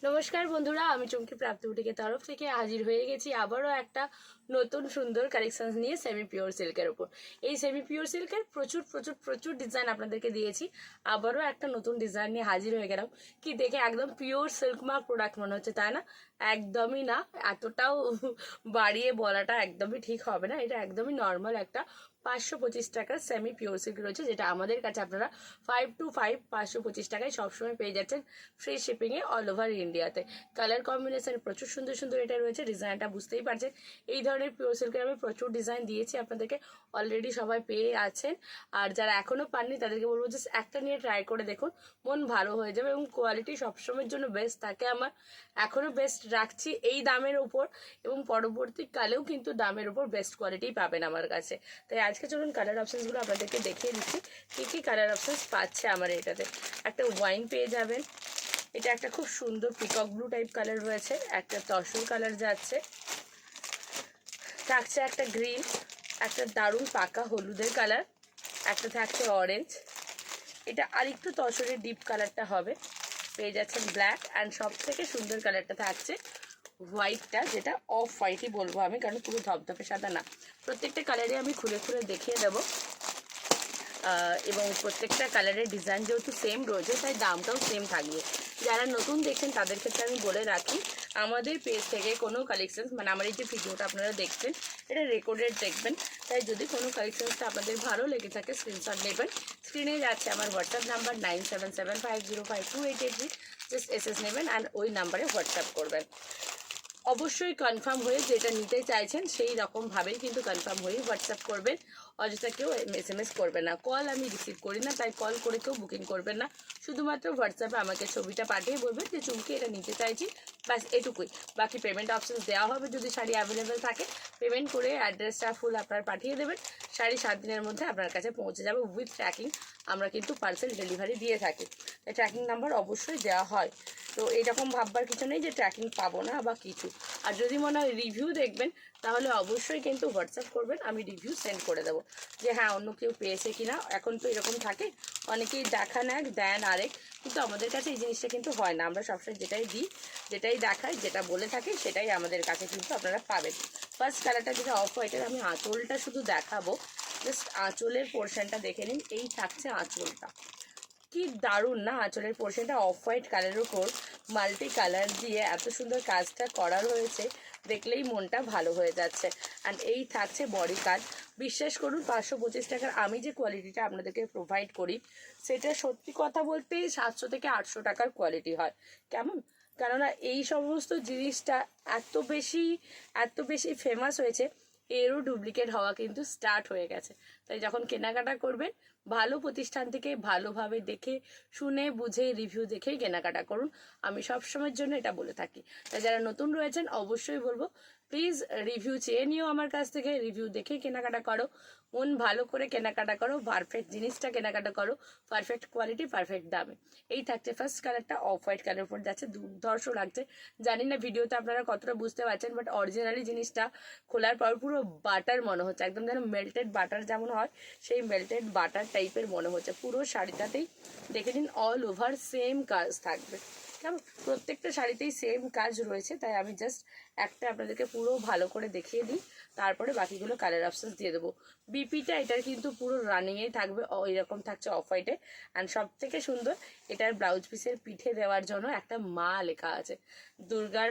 নমস্কার বন্ধুরা, আমি চুমকি প্রাপ্তবুটিকের তরফ থেকে হাজির হয়ে গেছি আবারও একটা নতুন সুন্দর কালেকশন নিয়ে সেমি পিওর সিল্কের উপর। এই সেমি পিওর সিল্কের প্রচুর প্রচুর প্রচুর ডিজাইন আপনাদেরকে দিয়েছি, আবারও একটা নতুন ডিজাইন নিয়ে হাজির হয়ে গেলাম। কি দেখে একদম পিওর সিল্ক মার্ক প্রোডাক্ট মনে হচ্ছে, তাই না? একদমই না, এতটাও বাড়িয়ে বলাটা একদমই ঠিক হবে না। এটা একদমই নর্মাল একটা 525 টাকার সেমি পিওর সিল্ক রয়েছে, যেটা আমাদের কাছে আপনারা 5 to 5 525 টাকায় সবসময় পেয়ে যাচ্ছেন ফ্রি শিপিংয়ে অল ওভার ইন্ডিয়াতে। কালার কম্বিনেশন প্রচুর সুন্দর সুন্দর এটা রয়েছে। ডিজাইনটা বুঝতেই পারছেন, এই ধরনের পিওর সিল্কের আমি প্রচুর ডিজাইন দিয়েছি আপনাদেরকে, অলরেডি সবাই পেয়ে আছেন। আর যারা এখনও পাননি তাদেরকে বলবো জাস্ট একটা নিয়ে ট্রাই করে দেখুন, মন ভালো হয়ে যাবে। এবং কোয়ালিটি সবসময়ের জন্য বেস্ট থাকে আমার, এখনও বেস্ট রাখছি এই দামের উপর, এবং পরবর্তীকালেও কিন্তু দামের উপর বেস্ট কোয়ালিটি পাবেন আমার কাছে। তাই আজকে চলুন কালার অপশানসগুলো আপনাদেরকে দেখিয়ে দিচ্ছি কী কী কালার অপশানস পাচ্ছে আমার এটাতে। একটা ওয়াইন পেয়ে যাবেন, এটা একটা খুব সুন্দর পিকক ব্লু টাইপ কালার রয়েছে, একটা তসর কালার যাচ্ছে, থাকছে একটা গ্রিন, একটা দারুণ পাকা হলুদের কালার, একটা থাকছে অরেঞ্জ, এটা আরেকটু তসরের ডিপ কালারটা হবে, পেয়ে যাচ্ছেন ব্ল্যাক, অ্যান্ড সব থেকে সুন্দর কালারটা থাকছে হোয়াইটটা, যেটা অফ হোয়াইটই বলবো আমি, কারণ পুরো ধপধপে সাদা না। প্রত্যেকটা কালারে আমি খুলে খুলে দেখিয়ে দেবো, এবং প্রত্যেকটা কালারের ডিজাইন যেহেতু সেম রয়েছে তাই দামটাও সেম থাকবে। যারা নতুন দেখছেন তাদের ক্ষেত্রে আমি বলে রাখি, আমাদের পেজ থেকে কোনো কালেকশানস, মানে আমার এই যে ভিডিওটা আপনারা দেখছেন এটা রেকর্ডেড দেখবেন, তাই যদি কোনো কালেকশানসটা আপনাদের ভালো লেগে থাকে স্ক্রিনশট নেবেন। স্ক্রিনে যাচ্ছে আমার হোয়াটসঅ্যাপ নাম্বার 9775052883, জাস্ট এসএস নেবেন অ্যান্ড ওই নাম্বারে হোয়াটসঅ্যাপ করবেন। অবশ্যই কনফার্ম হয়ে যেটা নিতে চাইছেন সেই রকমভাবেই কিন্তু কনফার্ম হয়ে হোয়াটসঅ্যাপ করবেন, অযথা কেউ SMS করবেন না। কল আমি রিসিভ করি না, তাই কল করে কেউ বুকিং করবেন না। শুধুমাত্র হোয়াটসঅ্যাপে আমাকে ছবিটা পাঠিয়ে বলবেন যে চুমকি এটা নিতে চাইছি, ব্যাস এটুকুই। বাকি পেমেন্ট অপশানস দেওয়া হবে যদি শাড়ি অ্যাভেলেবেল থাকে। পেমেন্ট করে অ্যাড্রেসটা ফুল আপনার পাঠিয়ে দেবেন, শাড়ি 7 দিনের মধ্যে আপনার কাছে পৌঁছে যাবে উইথ ট্র্যাকিং। আমরা কিন্তু পার্সেল ডেলিভারি দিয়ে থাকি, তাই ট্র্যাকিং নাম্বার অবশ্যই দেওয়া হয়। তো এরকম ভাববার কিছু নেই যে ট্র্যাকিং পাবো না বা কিছু। আর যদি মনে হয় রিভিউ দেখবেন তাহলে অবশ্যই কিন্তু হোয়াটসঅ্যাপ করবেন, আমি রিভিউ সেন্ড করে দেবো যে হ্যাঁ অন্য কেউ পেয়েছে কিনা। এখন তো এরকম থাকে, অনেকেই দেখান এক দেন আরেক, কিন্তু আমাদের কাছে এই জিনিসটা কিন্তু হয় না। আমরা সবসময় যেটাই দিই, যেটাই দেখাই, যেটা বলে থাকি সেটাই আমাদের কাছে কিন্তু আপনারা পাবেন। ফার্স্ট কালারটা যেটা অফ হোয়াইটের, আমি আঁচলটা শুধু দেখাবো, জাস্ট আঁচলের পোর্শনটা দেখে নিন। এই থাকছে আঁচলটা, কি দারুণ না আঁচলের পোর্শনটা, অফ হোয়াইট কালারের উপর মাল্টি কালার দিয়ে এত সুন্দর কাজটা করা রয়েছে, দেখলেই মনটা ভালো হয়ে যাচ্ছে। অ্যান্ড এই থাকছে বডি কাট। বিশ্বাস করুন 525 টাকার আমি যে কোয়ালিটিটা আপনাদেরকে প্রোভাইড করি সেটা সত্যি কথা বলতে 700 থেকে 800 টাকার কোয়ালিটি হয়। কেমন? কেননা এই সমস্ত জিনিসটা এত বেশি ফেমাস হয়েছে, এরও ডুপ্লিকেট হওয়া কিন্তু স্টার্ট হয়ে গেছে। তাই যখন কেনাকাটা করবেন ভালো প্রতিষ্ঠান থেকে ভালোভাবে দেখে শুনে বুঝে রিভিউ দেখেই কেনাকাটা করুন, আমি সবসময়ের জন্য এটা বলে থাকি। তাই যারা নতুন রয়েছেন অবশ্যই বলবো প্লিজ রিভিউ চেয়ে নিও আমার কাছ থেকে, রিভিউ দেখেই কেনাকাটা করো, মন ভালো করে কেনাকাটা করো, পারফেক্ট জিনিসটা কেনাকাটা করো, পারফেক্ট কোয়ালিটি পারফেক্ট দামে। এই থাকছে ফার্স্ট কালারটা, অফ হোয়াইট কালার উপর যাচ্ছে, দুর্ধর্ষ লাগছে। জানি না ভিডিওতে আপনারা কতটা বুঝতে পারছেন, বাট অরিজিনালি জিনিসটা খোলার পর পুরো বাটার মনে হচ্ছে, একদম যেন মেল্টেড বাটার যেমন হয় সেই মেল্টেড বাটার টাইপের মনে হচ্ছে। পুরো শাড়িটাতেই দেখে নিন অল ওভার সেম কাজ থাকবে, কেমন? প্রত্যেকটা শাড়িতেই সেম কাজ রয়েছে, তাই আমি জাস্ট একটা আপনাদেরকে পুরো ভালো করে দেখিয়ে দিই, তারপরে বাকিগুলো কালার অপশানস দিয়ে দেবো। বিপিটা এটার কিন্তু পুরো রানিংয়েই থাকবে, এরকম থাকছে অফ হোয়াইটে। অ্যান্ড সব থেকে সুন্দর এটার ব্লাউজ পিসের পিঠে দেওয়ার জন্য একটা মা লেখা আছে, দুর্গার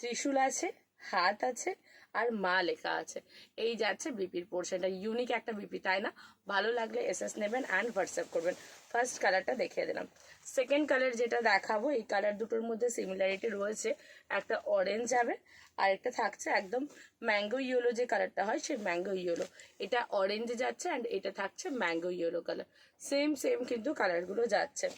ত্রিশূল আছে, হাত আছে, আর মা লেখা আছে। এই যাচ্ছে বিপির পোর্শনটা, ইউনিক একটা বিপি, তাই না? ভালো লাগলে এসএস নেবেন অ্যান্ড হোয়াটসঅ্যাপ করবেন। ফার্স্ট কালারটা দেখিয়ে দিলাম। সেকেন্ড কালার যেটা দেখাবো, এই কালার দুটোর মধ্যে সিমিলারিটি রয়েছে, একটা অরেঞ্জ যাবে আর একটা থাকছে একদম ম্যাঙ্গো ইয়েলো, যে কালারটা হয় সেই ম্যাঙ্গো ইয়েলো। এটা অরেঞ্জে যাচ্ছে অ্যান্ড এটা থাকছে ম্যাঙ্গো ইয়েলো কালার, সেম কিন্তু কালারগুলো যাচ্ছে।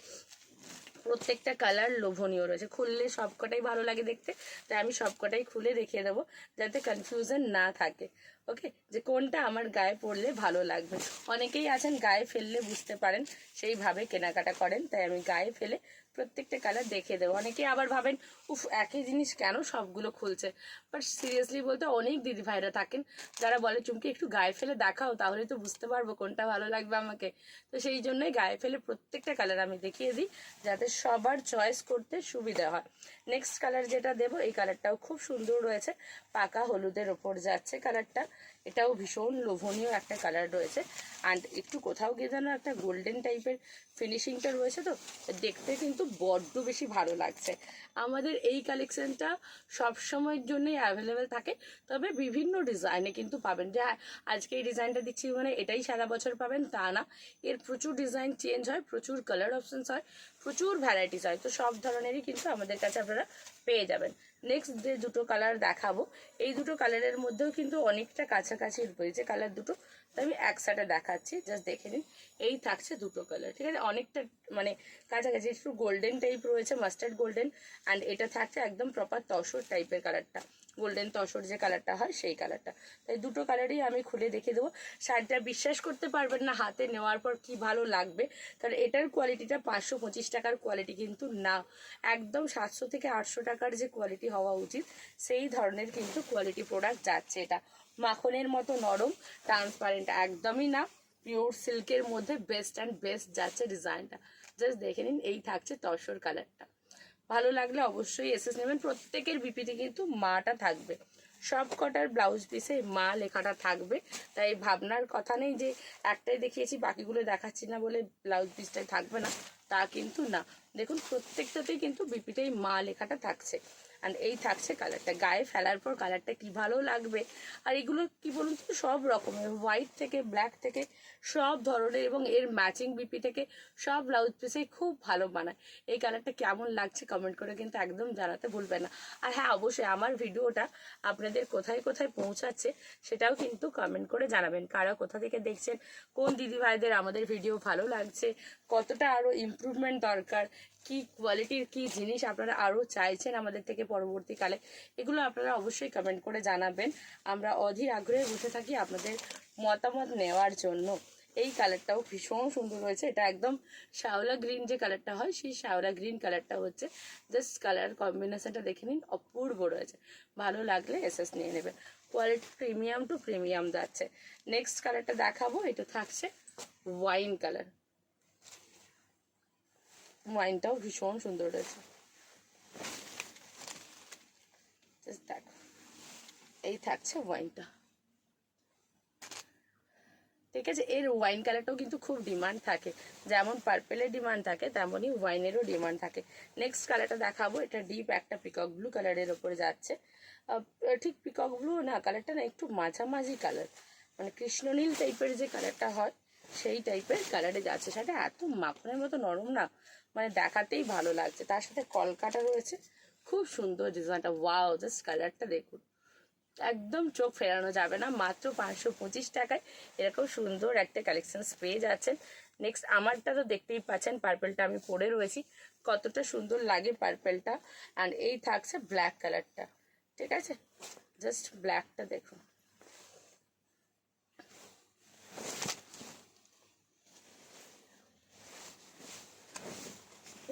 প্রত্যেকটা কালার লোভনীয় রয়েছে, খুললে সবকটাই ভালো লাগে দেখতে, তাই আমি সবকটাই খুলে দেখিয়ে দেবো যাতে কনফিউশন না থাকে। ওকে, যে কোনটা আমার গায়ে পরলে ভালো লাগবে। অনেকেই আছেন গায়ে ফেললে বুঝতে পারেন সেইভাবে কেনাকাটা করেন, তাই আমি গায়ে ফেলে প্রত্যেকটা কালার দেখিয়ে দেবো। অনেকে আবার ভাবেন উফ একই জিনিস কেন সবগুলো খুলছে, বাট সিরিয়াসলি বলতে অনেক দিদিভাইরা থাকেন যারা বলে চুমকি একটু গায়ে ফেলে দেখাও, তাহলে তো বুঝতে পারবো কোনটা ভালো লাগবে আমাকে। তো সেই জন্যই গায়ে ফেলে প্রত্যেকটা কালার আমি দেখিয়ে দিই, যাতে সবার চয়েস করতে সুবিধা হয়। নেক্সট কালার যেটা দেবো, এই কালারটাও খুব সুন্দর রয়েছে, পাকা হলুদের ওপর যাচ্ছে কালারটা। এটাও ভীষণ লোভনীয় একটা কালার রয়েছে, অ্যান্ড একটু কোথাও গিয়ে যেন একটা গোল্ডেন টাইপের ফিনিশিংটা রয়েছে, তো দেখতে কিন্তু বড্ড বেশি ভালো লাগছে। আমাদের এই কালেকশনটা সব সময়ের জন্যই অ্যাভেলেবেল থাকে, তবে বিভিন্ন ডিজাইনে কিন্তু পাবেন। যে আজকে এই ডিজাইনটা দিচ্ছি মানে এটাই সারা বছর পাবেন তা না, এর প্রচুর ডিজাইন চেঞ্জ হয়, প্রচুর কালার অপশনস হয়, প্রচুর ভ্যারাইটিস হয়। তো সব ধরনেরই কিন্তু আমাদের কাছে আপনারা পেয়ে যাবেন। নেক্সট যে দুটো কালার দেখাবো, এই দুটো কালারের মধ্যেও কিন্তু অনেকটা কাছাকাছি রয়েছে কালার দুটো, তো আমি একসাথে দেখাচ্ছি, জাস্ট দেখে নিন। এই থাকছে দুটো কালার, ঠিক আছে, অনেকটা মানে কাছাকাছি, একটু গোল্ডেন টাইপ রয়েছে, মাস্টার্ড গোল্ডেন, অ্যান্ড এটা থাকছে একদম প্রপার তসর টাইপের কালারটা, গোল্ডেন তসর যে কালারটা হয় সেই কালারটা। তাই দুটো কালারই আমি খুলে দেখিয়ে দেবো। শাড়িটা বিশ্বাস করতে পারবেন না হাতে নেওয়ার পর কি ভালো লাগবে, কারণ এটার কোয়ালিটিটা 525 টাকার কোয়ালিটি কিন্তু না, একদম 700 থেকে 800 টাকার যে কোয়ালিটি হওয়া উচিত সেই ধরনের কিন্তু কোয়ালিটি প্রোডাক্ট যাচ্ছে। এটা মাখনের মতো নরম, ট্রান্সপারেন্ট একদমই না, পিওর সিল্কের মধ্যে বেস্ট অ্যান্ড বেস্ট যাচ্ছে ডিজাইনটা। জাস্ট দেখে নিন, এই থাকছে তসর কালারটা। ভালো লাগলে অবশ্যই এসএস নেবেন। প্রত্যেকের বিপিতে কিন্তু মাটা থাকবে, সব কটার ব্লাউজ পিসে মা লেখাটা থাকবে, তাই ভাবনার কথা নেই যে একটাই দেখিয়েছি বাকিগুলো দেখাচ্ছি না বলে ব্লাউজ পিসটাই থাকবে না, তা কিন্তু না। দেখুন প্রত্যেকটাতেই কিন্তু বিপিতেই মা লেখাটা থাকছে। অ্যান্ড এই থাকছে কালারটা, গায়ে ফেলার পর কালারটা কি ভালো লাগবে। আর এগুলো কি বলুন তো, সব রকমের, হোয়াইট থেকে ব্ল্যাক থেকে সব ধরনের, এবং এর ম্যাচিং বিপি থেকে সব ব্লাউজ পিসেই খুব ভালো মানায়। এই কালারটা কেমন লাগছে কমেন্ট করে কিন্তু একদম জানাতে ভুলবেন না। আর হ্যাঁ, অবশ্যই আমার ভিডিওটা আপনাদের কোথায় কোথায় পৌঁছাচ্ছে সেটাও কিন্তু কমেন্ট করে জানাবেন, কারা কোথা থেকে দেখছেন, কোন দিদিভাইদের আমাদের ভিডিও ভালো লাগছে, কতটা আরও ইমপ্রুভমেন্ট দরকার, কি কোয়ালিটির কি জিনিস আপনারা আরও চাইছেন আমাদের থেকে পরবর্তীকালে, এগুলো আপনারা অবশ্যই কমেন্ট করে জানাবেন। আমরা অধীর আগ্রহে বসে থাকি আপনাদের মতামত নেওয়ার জন্য। এই কালারটাও ভীষণ সুন্দর হয়েছে, এটা একদম শ্যাওলা গ্রিন যে কালারটা হয় সেই শ্যাওলা গ্রিন কালারটা হচ্ছে, জাস্ট কালার কম্বিনেশনটা দেখে নিন, অপূর্ব রয়েছে। ভালো লাগলে এসএস নিয়ে নেবেন, কোয়ালিটি প্রিমিয়াম টু প্রিমিয়াম যাচ্ছে। নেক্সট কালারটা দেখাবো, এটা থাকছে ওয়াইন কালার, ওয়াইনটাও ভীষণ সুন্দর রয়েছে, জাস্ট দেখো, এই থাকছে ওয়াইনটা, ঠিক আছে। এর ওয়াইন কালারটাও কিন্তু খুব ডিমান্ড থাকে, যেমন পার্পেলের ডিমান্ড থাকে তেমনই ওয়াইনেরও ডিমান্ড থাকে। নেক্সট কালারটা দেখাবো, এটা ডিপ একটা পিকক ব্লু কালারের ওপরে যাচ্ছে, ঠিক পিকক ব্লু না, কালারটা না একটু মাঝামাঝি কালার, মানে কৃষ্ণনীল টাইপের যে কালারটা হয় সেই টাইপের কালারে যাচ্ছে। সেটা এত মাখনের মতো নরম না, মানে দেখাতেই ভালো লাগছে, তার সাথে কলকাটা রয়েছে, খুব সুন্দর ডিজাইনটা। ওয়াও, জাস্ট কালারটা দেখুন, একদম চোখ ফেরানো যাবে না। মাত্র 525 টাকায় এরকম সুন্দর একটা কালেকশন পেয়ে যাচ্ছেন। নেক্সট আমারটা তো দেখতেই পাচ্ছেন, পার্পেলটা আমি পরে রয়েছি, কতটা সুন্দর লাগে পার্পেলটা। অ্যান্ড এই থাকছে ব্ল্যাক কালারটা, ঠিক আছে, জাস্ট ব্ল্যাকটা দেখুন,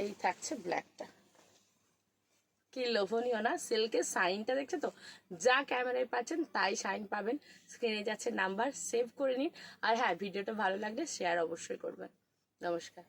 এই থাকছে ব্ল্যাকটা, কি লোভনীয় না। সিল্কের শাইনটা দেখছে তো, যা ক্যামেরায় পাচ্ছেন তাই শাইন পাবেন। স্ক্রিনে যাচ্ছে নাম্বার, সেভ করে নিন। আর হ্যাঁ, ভিডিওটা ভালো লাগলে শেয়ার অবশ্যই করবেন। নমস্কার।